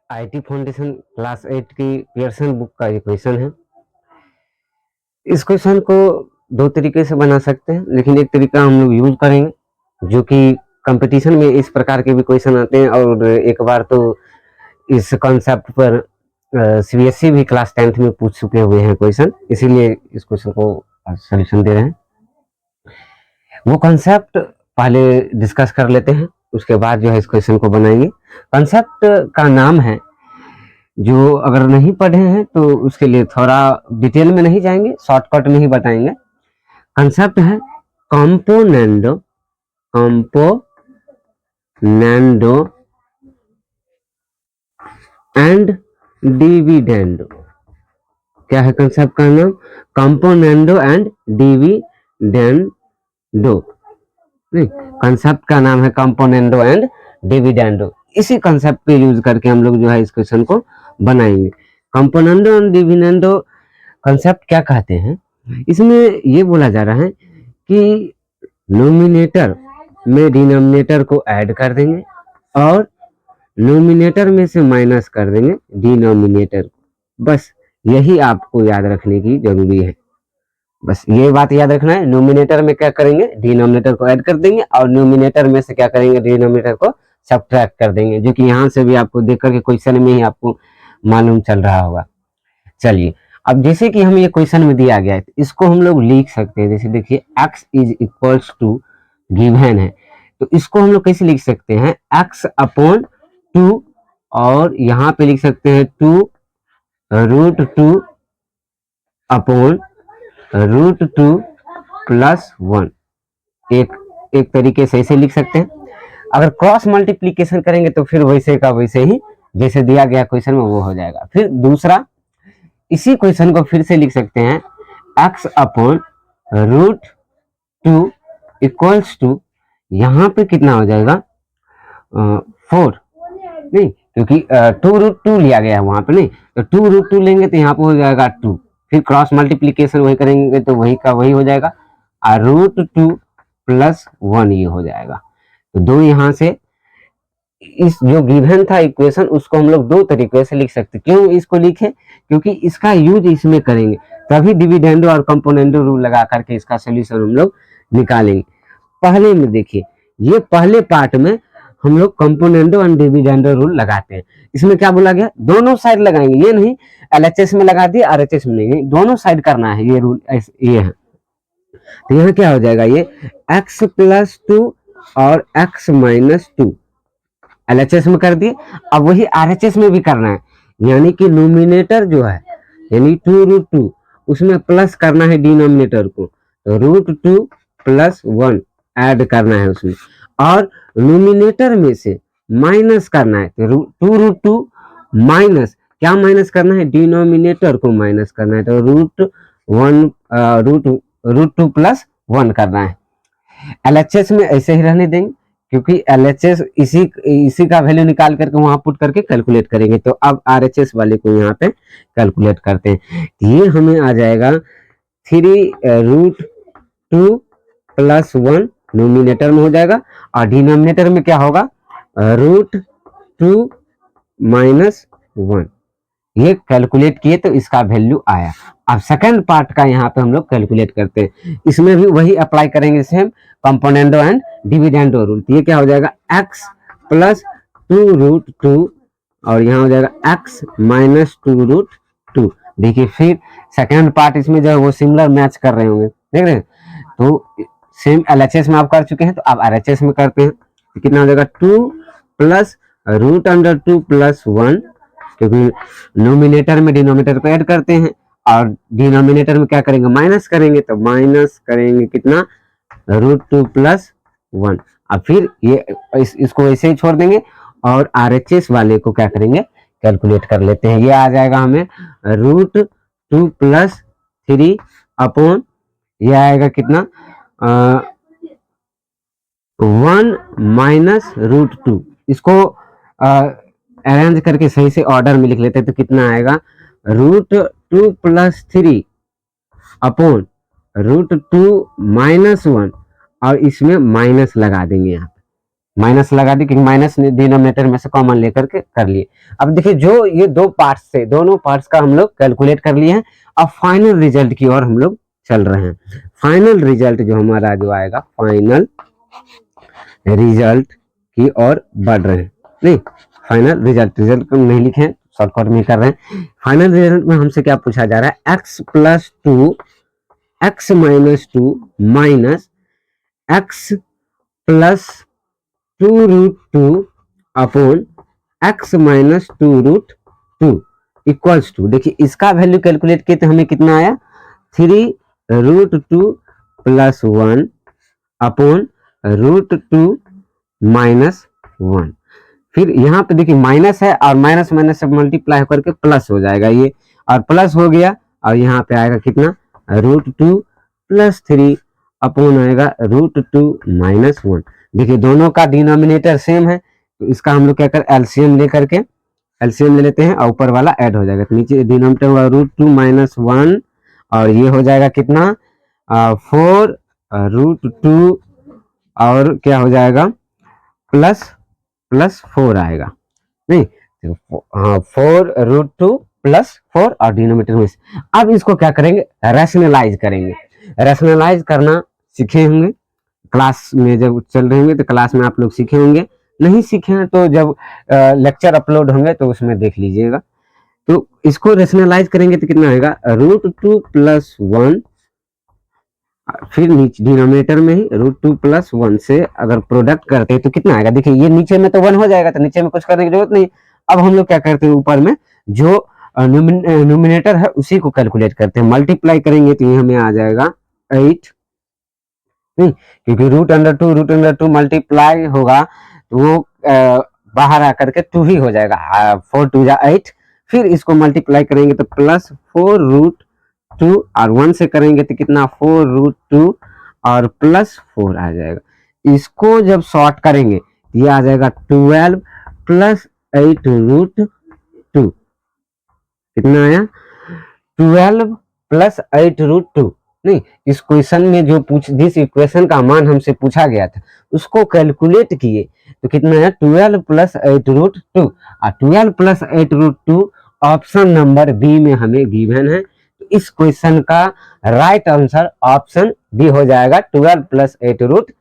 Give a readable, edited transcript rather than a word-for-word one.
IT foundation class 8 की Pearson book का ये क्वेश्चन है। इस क्वेश्चन को दो तरीके से बना सकते हैं, लेकिन एक तरीका हम लोग यूज करेंगे जो कि कंपटीशन में इस प्रकार के भी क्वेश्चन आते हैं। और एक बार तो इस कॉन्सेप्ट पर सीबीएसई भी क्लास 10th में पूछ चुके हुए हैं क्वेश्चन, इसीलिए इस क्वेश्चन को सोल्यूशन दे रहे हैं। वो कॉन्सेप्ट पहले डिस्कस कर लेते हैं, उसके बाद जो है इस क्वेश्चन को बनाएंगे। कॉन्सेप्ट का नाम है, जो अगर नहीं पढ़े हैं तो उसके लिए थोड़ा डिटेल में नहीं जाएंगे, शॉर्टकट में ही बताएंगे। कंसेप्ट है कंपोनेंडो एंड डिविडेंडो। क्या है कंसेप्ट का नाम? Componendo and dividendo. कंसेप्ट का नाम है कंपोनेंडो एंड डिविडेंडो। इसी कंसेप्ट पे यूज करके हम लोग जो है इस क्वेश्चन को बनाएंगे। कंपोनेंडो एंड डिविडेंडो कंसेप्ट क्या कहते हैं? इसमें ये बोला जा रहा है कि नोमिनेटर में डिनोमिनेटर को ऐड कर देंगे और नोमिनेटर में से माइनस कर देंगे डिनोमिनेटर। बस यही आपको याद रखने की जरूरी है। बस ये बात याद रखना है, नोमिनेटर में क्या करेंगे, डिनोमिनेटर को ऐड कर देंगे और न्यूमिनेटर में से क्या करेंगे, डिनोमिनेटर को सब्ट्रैक्ट कर देंगे, जो कि यहाँ से भी आपको देख करके क्वेश्चन में ही आपको मालूम चल रहा होगा। चलिए, अब जैसे कि हमें ये क्वेश्चन में दिया गया है, इसको हम लोग लिख सकते हैं। जैसे देखिए x is equals to given है, तो इसको हम लोग कैसे लिख सकते हैं, x अपॉन 2, और यहाँ पे लिख सकते हैं 2√2 अपॉन √2 प्लस 1। एक तरीके से ऐसे लिख सकते हैं। अगर क्रॉस मल्टीप्लीकेशन करेंगे तो फिर वैसे का वैसे ही जैसे दिया गया क्वेश्चन में वो हो जाएगा। फिर दूसरा, इसी क्वेश्चन को फिर से लिख सकते हैं, x अपॉन √2 इक्वल्स टू, यहाँ पे कितना हो जाएगा 4, नहीं क्योंकि 2√2 लिया गया है वहां पे, नहीं तो 2√2 लेंगे तो यहाँ पे हो जाएगा 2। फिर क्रॉस मल्टीप्लीकेशन वही करेंगे तो वही का वही हो जाएगा, और √2 प्लस 1 ये हो जाएगा। तो दो यहाँ से, इस जो गिवन था इक्वेशन उसको हम लोग दो तरीके से लिख सकते। क्यों इसको लिखे? क्योंकि इसका यूज इसमें करेंगे, तभी डिविडेंडो और कंपोनेंडो रूल लगा करके इसका सोल्यूशन हम लोग निकालेंगे। पहले में देखिए, ये पहले पार्ट में हम लोग कंपोनेंडो एंड डिविडेंडो रूल लगाते हैं। इसमें क्या बोला गया, दोनों साइड लगाएंगे, ये नहीं एलएचएस में लगा दिए आरएचएस में नहीं, दोनों साइड करना है, ये रूल ये है। तो यहाँ क्या हो जाएगा, ये x+2 और x-2 एलएचएस में कर दिए। अब वही आरएचएस में भी करना है, यानी कि नोमिनेटर जो है यानी 2√2 उसमें प्लस करना है डिनोमिनेटर को, तो √2 प्लस 1 ऐड करना है उसमें, और नोमिनेटर में से माइनस करना है, तो 2√2 माइनस क्या माइनस करना है, डिनोमिनेटर को माइनस करना है, तो √2 प्लस 1 करना है। एलएचएस में ऐसे ही रहने देंगे, क्योंकि एलएचएस इसी का वैल्यू निकाल करके वहां पुट करके कैलकुलेट करेंगे। तो अब आरएचएस वाले को यहाँ पे कैलकुलेट करते हैं। ये हमें आ जाएगा 3√2 प्लस 1 नोमिनेटर में हो जाएगा, और डिनोमिनेटर में क्या होगा, √2 माइनस 1। ये कैलकुलेट किए तो इसका वैल्यू आया। अब सेकंड पार्ट का यहाँ पे हम लोग कैलकुलेट करते हैं, इसमें भी वही अप्लाई करेंगे same componendo and dividendo rule. तो ये क्या हो जाएगा, x प्लस 2√2 और यहाँ हो जाएगा x माइनस 2√2। देखिए फिर सेकंड पार्ट इसमें जो है वो सिमिलर मैच कर रहे होंगे, देख रहे हैं। तो सेम एलएचएस में आप कर चुके हैं, तो आप आरएचएस में करते हैं, तो कितना हो जाएगा 2 प्लस √2 प्लस 1, क्योंकि नोमिनेटर में डिनोमिनेटर को ऐड करते हैं और डिनोमिनेटर में क्या करेंगे, माइनस करेंगे, तो माइनस करेंगे कितना, √2 प्लस 1। अब फिर ये इसको ऐसे ही छोड़ देंगे और आरएचएस वाले को क्या करेंगे, कैलकुलेट कर लेते हैं। ये आ जाएगा हमें √2 प्लस 3 अपॉन, ये आएगा कितना 1 माइनस √2। इसको अरेंज करके सही से ऑर्डर में लिख लेते हैं, तो कितना आएगा, √2 प्लस 3 अपॉन √2 माइनस 1, और इसमें माइनस लगा देंगे यहाँ पे, माइनस लगा दी क्योंकि माइनस डिनोमिनेटर में से कॉमन लेकर के कर लिए। अब देखिए जो ये दो पार्ट्स थे, दोनों पार्ट्स का हम लोग कैलकुलेट कर लिए हैं। अब फाइनल रिजल्ट की ओर हम लोग चल रहे हैं। फाइनल रिजल्ट जो हमारा जो आएगा, फाइनल रिजल्ट की ओर बढ़ रहे हैं। नहीं, फाइनल रिजल्ट, रिजल्ट को नहीं लिखे, शॉर्टकट में कर रहे हैं। फाइनल रिजल्ट में हमसे क्या पूछा जा रहा है, x plus 2 x minus 2 minus x plus 2 root 2 upon x minus 2 root 2 equals two, देखिए इसका वैल्यू कैलकुलेट किए तो हमें कितना आया, 3 root 2 plus 1 upon root 2 minus 1। फिर यहाँ पे देखिए माइनस है और माइनस माइनस से मल्टीप्लाई होकर के प्लस हो जाएगा ये, और प्लस हो गया और यहाँ पे आएगा कितना, रूट 2 प्लस 3 अपॉन आएगा रूट 2 माइनस 1। देखिए दोनों का डिनोमिनेटर सेम है, तो इसका हम लोग क्या कर, एलसीएम लेकर के एलसीएम ले लेते हैं और ऊपर वाला ऐड हो जाएगा। तो नीचे डिनोमिनेटर हुआ रूट 2 माइनस 1 और ये हो जाएगा कितना, 4 रूट 2 और क्या हो जाएगा, प्लस 4 आएगा। नहीं, हाँ 4 रूट 2 प्लस 4 और डिनोमिनेटर में से। अब इसको क्या करेंगे, रैशनलाइज करेंगे। रैशनलाइज करना सीखे होंगे क्लास में, जब चल रहे होंगे तो क्लास में आप लोग सीखे होंगे, नहीं सीखे हैं तो जब लेक्चर अपलोड होंगे तो उसमें देख लीजिएगा। तो इसको रैशनलाइज करेंगे तो कितना आएगा, रूट 2 प्लस 1, फिर नीचे डिनोमिनेटर में ही रूट 2 प्लस 1 से अगर प्रोडक्ट करते हैं तो कितना आएगा, देखिए ये नीचे में तो 1 हो जाएगा, तो नीचे में कुछ करने की जरूरत नहीं। अब हम लोग क्या करते हैं, ऊपर में जो न्यूमिनेटर है उसी को कैलकुलेट करते हैं, मल्टीप्लाई करेंगे तो ये हमें आ जाएगा 8, नहीं क्योंकि रूट अंडर टू मल्टीप्लाई होगा तो वो बाहर आकर के 2 ही हो जाएगा, 4 2 जा 8। फिर इसको मल्टीप्लाई करेंगे तो प्लस 4 रूट 2 और 1 से करेंगे तो कितना, 4 रूट 2 और प्लस 4 आ जाएगा। इसको जब शॉर्ट करेंगे ये आ जाएगा 12 प्लस 8 रूट 2, कितना आया, 12 प्लस 8 रूट 2। नहीं, इस क्वेश्चन में जो जिस इक्वेशन का मान हमसे पूछा गया था उसको कैलकुलेट किए तो कितना है, 12 प्लस 8 रूट 2, और 12 plus 8 root 2 option number B में हमें गिवन है। इस क्वेश्चन का राइट आंसर ऑप्शन बी हो जाएगा, 12 प्लस 8 रूट